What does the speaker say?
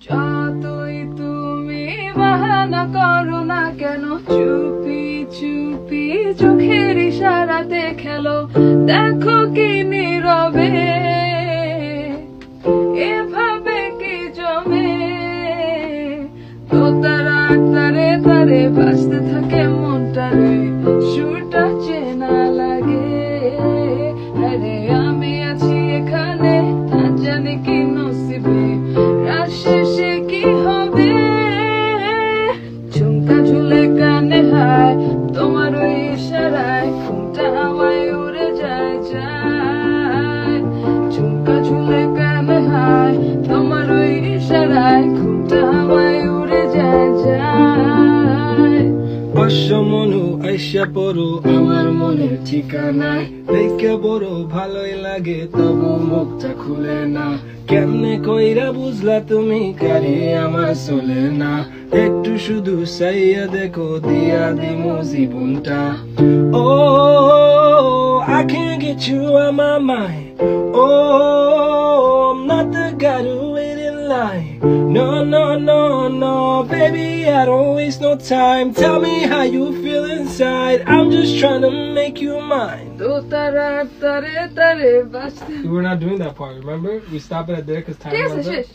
যতই তুমি বাহানা করো না কেন, চুপি চুপি চোখের ইশারাতে খেলো, দেখো কি নীরবে এভাবে কি জমে। তো তারা তারে তারে বাজতে থাকে মনটারে, সুরটা চেনা লাগে। আরে আমি আছি এখানে, তা জানি কি নসিবে, রাত শেষে কি হবে। ঝুমকা ঝুলে কানে হায়, তোমার ওই ইশারায় ঘুমটা হাওয়ায় উড়ে যায় যায়। ঝুমকা ঝুলে কানে হায়, তোমার ওই ইশারায় ঘুমটা হাওয়ায় উড়ে যায় যায়। অসমনু আইসা পড়ো আমার মনের ঠিকানায়, দেখে বড় ভালোই লাগে তবু মুখটা খুলে না। কেমনে কইরা বুঝলা তুমি কারে আমার চলে না, একটু শুধু চাইয়া দেখো দিয়া দিমু জীবনটা। Oh, I can't get you out my mind. Oh, I'm not the guy to wait in line. No, no, no, no, baby, I don't waste no time. Tell me how you feel inside. I'm just trying to make you mine. তো তারা তারে তারে বাজতে। We're not doing that part, remember? We stop it at there because time ঠিক runs আছে, out. শেষ।